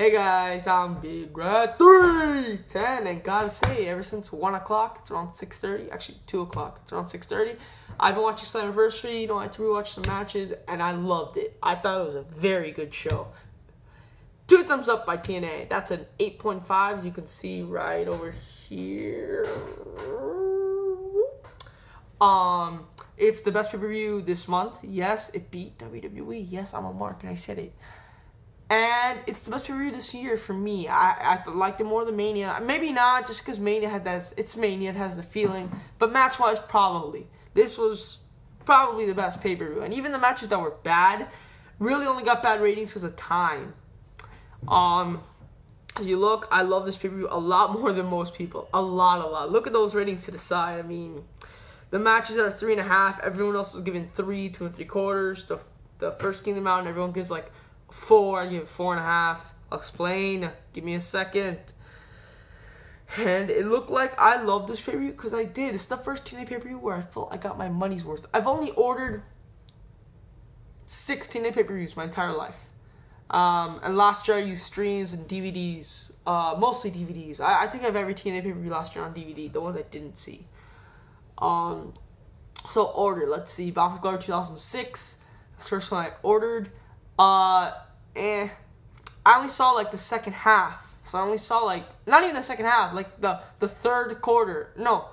Hey guys, I'm Big Red 310, and gotta say, ever since 1 o'clock, it's around 6:30, actually 2 o'clock, it's around 6:30, I've been watching Slammiversary. I had to rewatch some matches, and I loved it. I thought it was a very good show. 2 thumbs up by TNA. That's an 8.5, as you can see right over here. It's the best pay-per-view this month. Yes, it beat WWE. Yes, I'm a mark, and I said it. And it's the best pay-per-view this year for me. I liked it more than Mania. Maybe not, just because Mania had that. It's Mania, it has the feeling. But match-wise, probably. This was probably the best pay-per-view. And even the matches that were bad really only got bad ratings because of time. If you look, I love this pay-per-view a lot more than most people. A lot. Look at those ratings to the side. I mean, the matches that are 3.5, everyone else is giving 3, 2 3/4. The first Kingdom out, and everyone gives like 4, I give it 4.5. I'll explain. Give me a second. And it looked like I loved this pay-per-view because I did. It's the first TNA pay-per-view where I felt I got my money's worth. I've only ordered 6 TNA pay-per-views my entire life. And last year I used streams and DVDs. Mostly DVDs. I think I have every TNA pay-per-view last year on DVD. The ones I didn't see. So order. Let's see. Battle for Glory 2006. That's the first one I ordered. I only saw like the second half. So I only saw like, not even the second half, like the third quarter. No,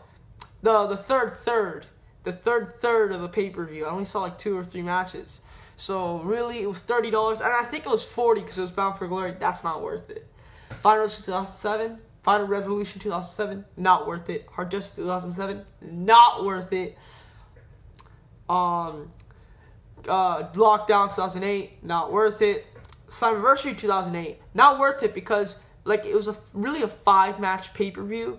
the third third. The third third of the pay-per-view. I only saw like 2 or 3 matches. So really, it was $30, and I think it was $40 because it was Bound for Glory. That's not worth it. Final Resolution 2007. Final Resolution 2007. Not worth it. Hard Justice 2007. Not worth it. Lockdown 2008, not worth it. Slammiversary 2008, not worth it because like it was really a 5-match pay-per-view,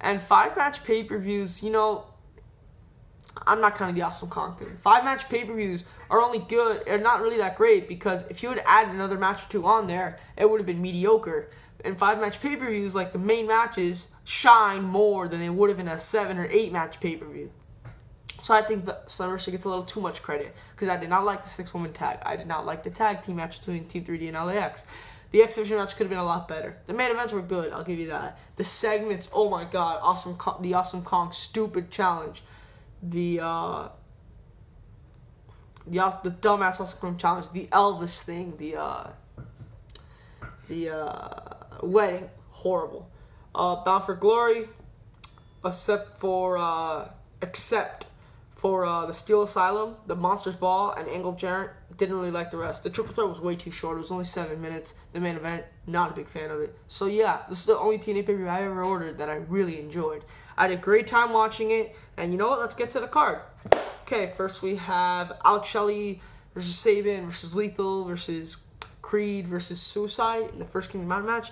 and 5-match pay-per-views, I'm not kind of the Awesome Kong thing. 5-match pay-per-views are only good, they're not really that great because if you would add another match or 2 on there, it would have been mediocre. And 5-match pay-per-views, like the main matches, shine more than they would have in a 7 or 8-match pay-per-view. So I think that Slammiversary gets a little too much credit because I did not like the 6-woman tag. I did not like the tag team match between Team 3D and LAX. The X Division match could have been a lot better. The main events were good, I'll give you that. The segments, oh my god, the Awesome Kong stupid challenge. The dumbass Awesome Kong challenge. The Elvis thing. The wedding, horrible. Bound for Glory, except for the Steel Asylum, the Monsters Ball, and Angle Jarrett. Didn't really like the rest. The triple threat was way too short. It was only 7 minutes. The main event, not a big fan of it. So yeah, this is the only TNA pay-per-view I ever ordered that I really enjoyed. I had a great time watching it, and you know what? Let's get to the card. Okay, first we have Shelley versus Sabin versus Lethal versus Creed versus Suicide in the first Kingdom Out match.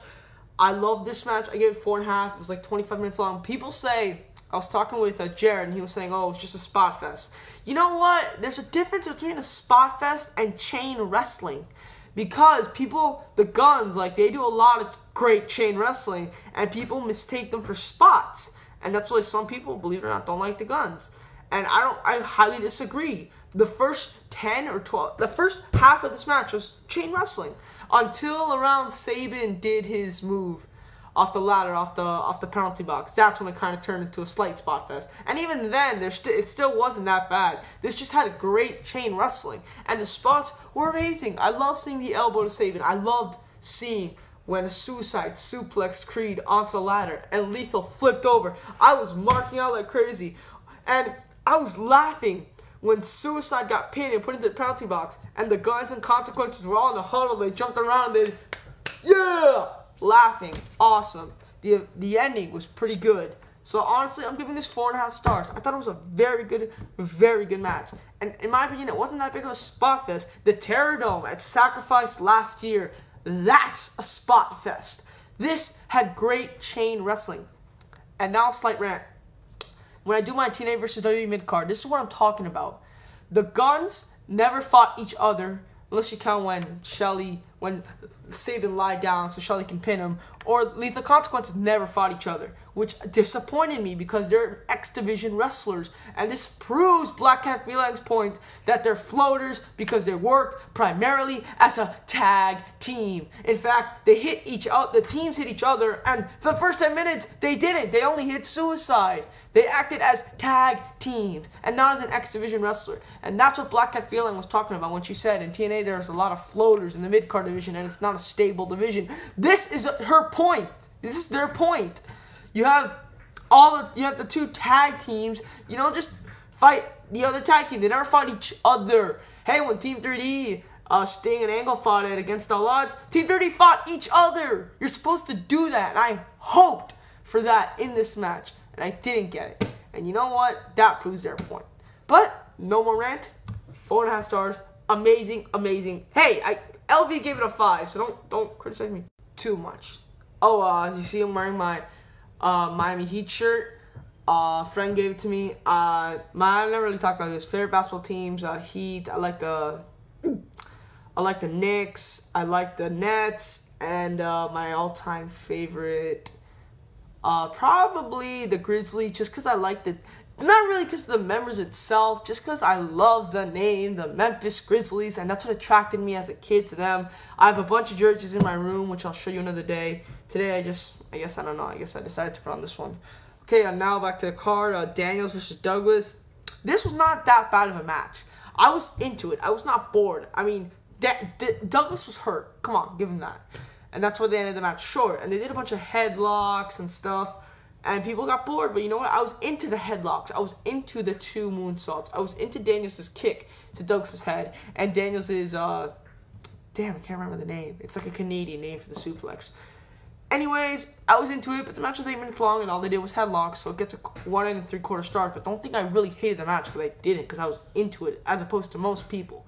I love this match. I gave it 4.5. It was like 25 minutes long. People say, I was talking with Jarrett, and he was saying, oh, it's just a spot fest. You know what? There's a difference between a spot fest and chain wrestling. Because people, the Guns, like, they do a lot of great chain wrestling, and people mistake them for spots. And that's why some people, believe it or not, don't like the Guns. And I highly disagree. The first 10 or 12, the first half of this match was chain wrestling. Until around Sabin did his move off the ladder, off the penalty box. That's when it kind of turned into a slight spot fest. And even then, it still wasn't that bad. This just had great chain wrestling. And the spots were amazing. I love seeing the elbow to Sabin. I loved seeing when a Suicide suplexed Creed onto the ladder and Lethal flipped over. I was marking out like crazy. And I was laughing when Suicide got pinned and put into the penalty box. And the Guns and Consequences were all in the huddle. They jumped around. Yeah! Laughing. Awesome. The ending was pretty good. So honestly, I'm giving this 4.5 stars. I thought it was a very good match. And in my opinion, it wasn't that big of a spot fest. The Terror Dome at Sacrifice last year, that's a spot fest. This had great chain wrestling. And now a slight rant. When I do my TNA versus WWE mid-card, this is what I'm talking about. The Guns never fought each other, unless you count when Shelley when Sabin lied down so Shelley can pin him, or Lethal Consequences never fought each other, which disappointed me because they're X Division wrestlers, and this proves Black Cat Felines' point that they're floaters because they worked primarily as a tag team. In fact, they hit each other, the teams hit each other, and for the first 10 minutes, they didn't. They only hit Suicide. They acted as tag teams and not as an X Division wrestler. And that's what Black Cat Feline was talking about when she said in TNA there's a lot of floaters in the mid-card division and it's not a stable division. This is her point. This is their point. You have the two tag teams. You don't just fight the other tag team. They never fight each other. Hey, when Team 3D, Sting and Angle fought it against all odds, Team 3D fought each other. You're supposed to do that. And I hoped for that in this match. And I didn't get it. And you know what? That proves their point. But, no more rant. 4.5 stars. Amazing, amazing. Hey, LV gave it a 5, so don't criticize me too much. Oh, as you see, I'm wearing my Miami Heat shirt. Friend gave it to me. I never really talked about this. Favorite basketball teams, Heat. I like the Knicks. I like the Nets. And my all-time favorite, probably the Grizzlies, just because I like the, not really because of the members itself, just because I love the name, the Memphis Grizzlies, and that's what attracted me as a kid to them. I have a bunch of jerseys in my room, which I'll show you another day. Today, I guess I decided to put on this one. Okay, and now back to the card, Daniels versus Douglas. This was not that bad of a match. I was into it. I was not bored. I mean, Douglas was hurt. Come on, give him that. And that's why they ended the match short. And they did a bunch of headlocks and stuff. And people got bored. But you know what? I was into the headlocks. I was into the 2 moonsaults. I was into Daniels' kick to Douglas' head. And Daniels' damn, I can't remember the name. It's like a Canadian name for the suplex. Anyways, I was into it. But the match was 8 minutes long. And all they did was headlocks. So it gets a 1 3/4 stars. But don't think I really hated the match. Because I didn't. Because I was into it. As opposed to most people.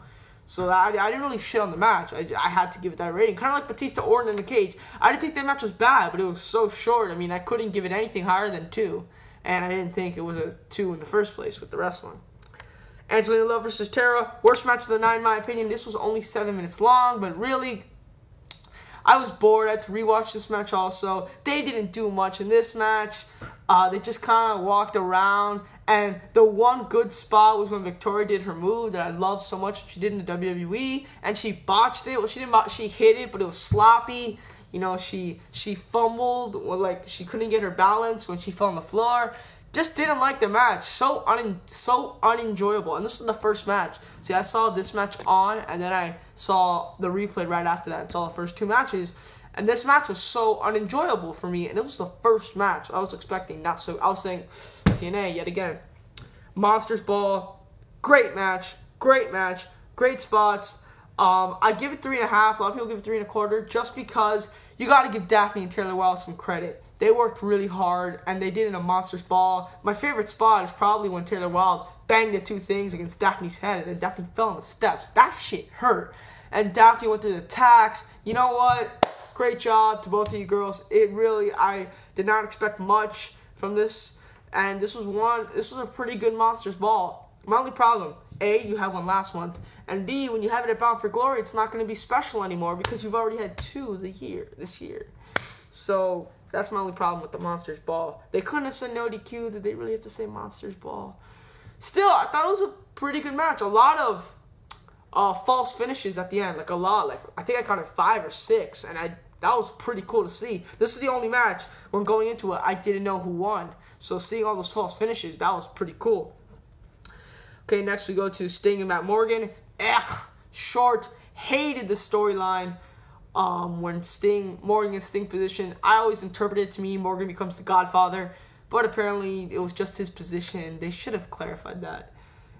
So I didn't really shit on the match. I had to give it that rating. Kind of like Batista Orton in the cage. I didn't think that match was bad, but it was so short. I mean, I couldn't give it anything higher than 2. And I didn't think it was a 2 in the first place with the wrestling. Angelina Love versus Tara. Worst match of the night, in my opinion. This was only 7 minutes long, but really, I was bored. I had to rewatch this match also. They didn't do much in this match. They just kind of walked around. And the one good spot was when Victoria did her move that I loved so much. She did in the WWE, and she botched it. Well, she didn't. She hit it, but it was sloppy. You know, she fumbled, or like she couldn't get her balance when she fell on the floor. Just didn't like the match. So unenjoyable. And this was the first match. See, I saw this match on, and then I saw the replay right after that. And saw the first 2 matches. And this match was so unenjoyable for me. And it was the first match I was expecting. I was saying, TNA yet again. Monsters Ball. Great match. Great spots. I give it 3.5. A lot of people give it 3 1/4 just because you got to give Daffney and Taylor Wilde some credit. They worked really hard, and they did it in a Monsters Ball. My favorite spot is probably when Taylor Wilde banged the 2 things against Daffney's head, and then Daffney fell on the steps. That shit hurt. And Daffney went through the tacks. You know what? Great job to both of you girls. I did not expect much from this. And this was a pretty good Monsters Ball. My only problem, A, you had one last month, and B, when you have it at Bound for Glory, it's not going to be special anymore because you've already had 2 this year. So that's my only problem with the Monsters Ball. They couldn't have said no DQ. Did they really have to say Monsters Ball? Still, I thought it was a pretty good match. A lot of false finishes at the end, like a lot. Like I think I counted 5 or 6, and that was pretty cool to see. This is the only match when going into it I didn't know who won. So seeing all those false finishes, that was pretty cool. Okay, next we go to Sting and Matt Morgan. Short. Hated the storyline when Morgan is Sting position. I always interpreted it to me Morgan becomes the Godfather, but apparently it was just his position. They should have clarified that.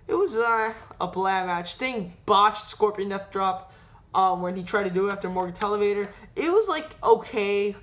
It was a bland match. Sting botched Scorpion Death Drop when he tried to do it after Morgan's elevator. It was like okay.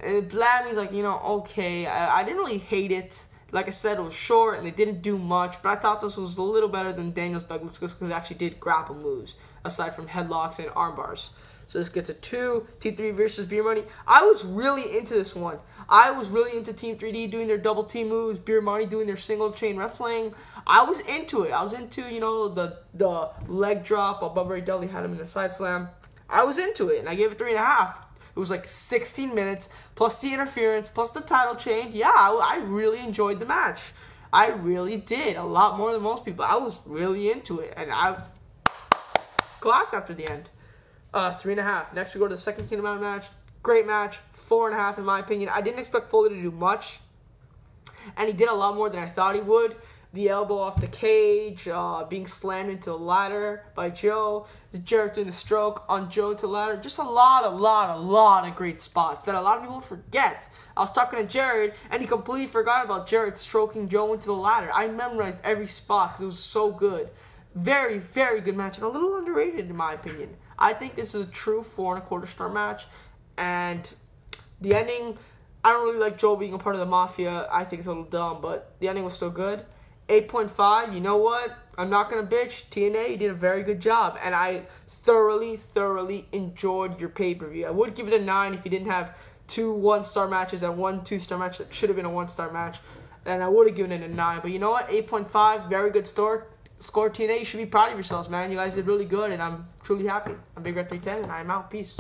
And bland means like, you know, okay. I didn't really hate it. Like I said, it was short and they didn't do much. But I thought this was a little better than Daniels Douglas because it actually did grapple moves aside from headlocks and arm bars. So this gets a 2. T3 versus Beer Money. I was really into this one. I was really into Team 3D doing their double team moves. Beer Money doing their single chain wrestling. I was into it. I was into, you know, the leg drop while Bubba Ray Dudley had him in the side slam. I was into it, and I gave it 3.5. It was like 16 minutes, plus the interference, plus the title change. Yeah, I really enjoyed the match. I really did. A lot more than most people. I was really into it, and I clapped after the end. 3.5. Next, we go to the second Kingdom Out match. Great match. 4.5 in my opinion. I didn't expect Foley to do much, and he did a lot more than I thought he would. The elbow off the cage, being slammed into the ladder by Joe, Jarrett doing the stroke on Joe to the ladder. Just a lot of great spots that a lot of people forget. I was talking to Jarrett, and he completely forgot about Jarrett stroking Joe into the ladder. I memorized every spot because it was so good. Very, very good match, and a little underrated in my opinion. I think this is a true 4.25 star match, and the ending, I don't really like Joe being a part of the Mafia. I think it's a little dumb, but the ending was still good. 8.5, you know what? I'm not going to bitch. TNA, you did a very good job. And I thoroughly enjoyed your pay-per-view. I would give it a 9 if you didn't have 2 1-star matches and 1 2-star match that should have been a 1-star match. And I would have given it a 9. But you know what? 8.5, very good score. TNA, you should be proud of yourselves, man. You guys did really good, and I'm truly happy. I'm Big Red 310, and I'm out. Peace.